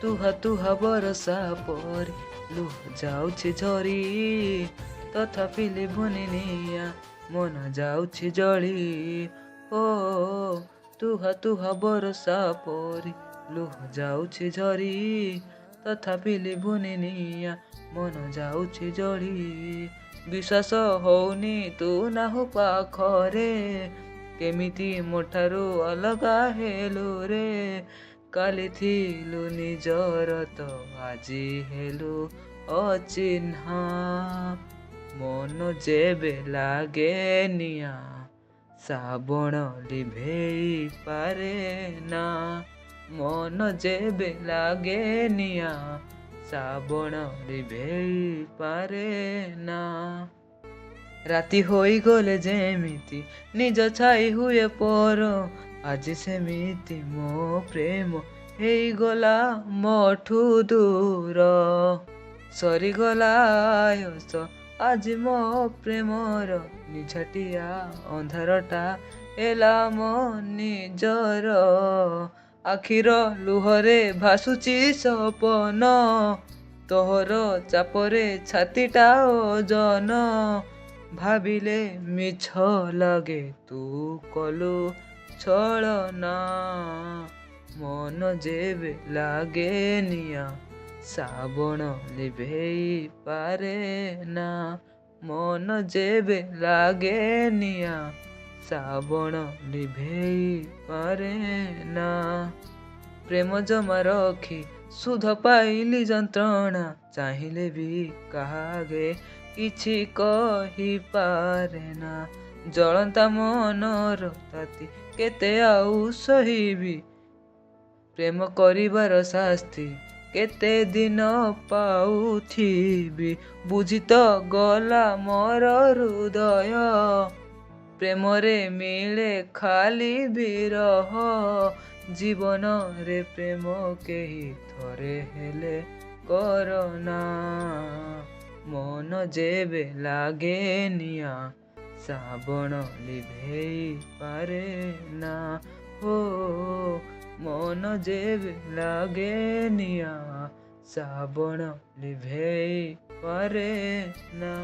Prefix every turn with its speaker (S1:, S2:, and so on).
S1: ତୁହା ବରଷା ପରେ ଲୁହ ଯାଉଛି ଝରି, ତଥାପି ଲିଭୁନି ନିଆଁ ମନ ଯାଉଛି ଜଳି। ଓ ତୁହା ବରଷା ପରେ ଲୁହ ଯାଉଛି ଝରି, ତଥାପି ଲିଭୁନି ନିଆଁ ମନ ଯାଉଛି ଜଳି। ବିଶ୍ୱାସ ହଉନି ତୁ ନାହୁ ପାଖରେ, କେମିତି ମୋ ଠାରୁ ଅଲଗା ହେଲୁ ରେ। କାଲି ଥିଲୁ ନିଜର ତ ଆଜି ହେଲୁ ଅଚିହ୍ନା। ମନ ଯେବେ ଲାଗେ ନିଆଁ, ଶ୍ରାବଣ ଲିଭେଇ ପାରେ ନା। ମନ ଯେବେ ଲାଗେ ନିଆଁ, ଶ୍ରାବଣ ଲିଭେଇ ପାରେ ନା। ରାତି ହୋଇଗଲେ ଯେମିତି ନିଜ ଛାଇ ହୁଏ ପର, ଆଜି ସେମିତି ମୋ ପ୍ରେମ ହେଇଗଲା ମୋଠୁ ଦୂର। ସରିଗଲା ଆୟସ ଆଜି ମୋ ପ୍ରେମର, ନିଝାଟିଆ ଅନ୍ଧାରଟା ହେଲା ମୋ ନିଜର। ଆଖିର ଲୁହରେ ଭାସୁଛି ସପନ, ତୋହର ଚାପରେ ଛାତିଟା ଓଜନ। ଭାବିଲେ ମିଛ ଲାଗେ ତୁ କଲୁ ଛଳନା। ମନ ଯେବେ ଲାଗେ ନିଆଁ, ଶ୍ରାବଣ ଲିଭେଇ ପାରେ ନା। ମନ ଯେବେ ଲାଗେ ନିଆଁ, ଶ୍ରାବଣ ଲିଭେଇ ପାରେ ନା। ପ୍ରେମ ଜମା ରଖି ସୁଧ ପାଇଲି ଯନ୍ତ୍ରଣା, ଚାହିଁଲେ ବି କାହା ଆଗେ କିଛି କହିପାରେ ନା। ଜଳନ୍ତା ମନର ତାତି କେତେ ଆଉ ସହିବି, ପ୍ରେମ କରିବାର ଶାସ୍ତି କେତେ ଦିନ ପାଉଥିବି। ବୁଝି ତ ଗଲା ମୋର ହୃଦୟ, ପ୍ରେମରେ ମିଳେ ଖାଲି ବିରହ। ଜୀବନରେ ପ୍ରେମ କେହି ଥରେ ହେଲେ କରନା। ମନ ଯେବେ ଲାଗେ ନିଆଁ, ଶ୍ରାବଣ ଲିଭେଇ ପାରେ ନା। ହୋ ମନ ଯେବେ ଲାଗେ ନିଆଁ, ଶ୍ରାବଣ ଲିଭେଇ ପାରେ ନା।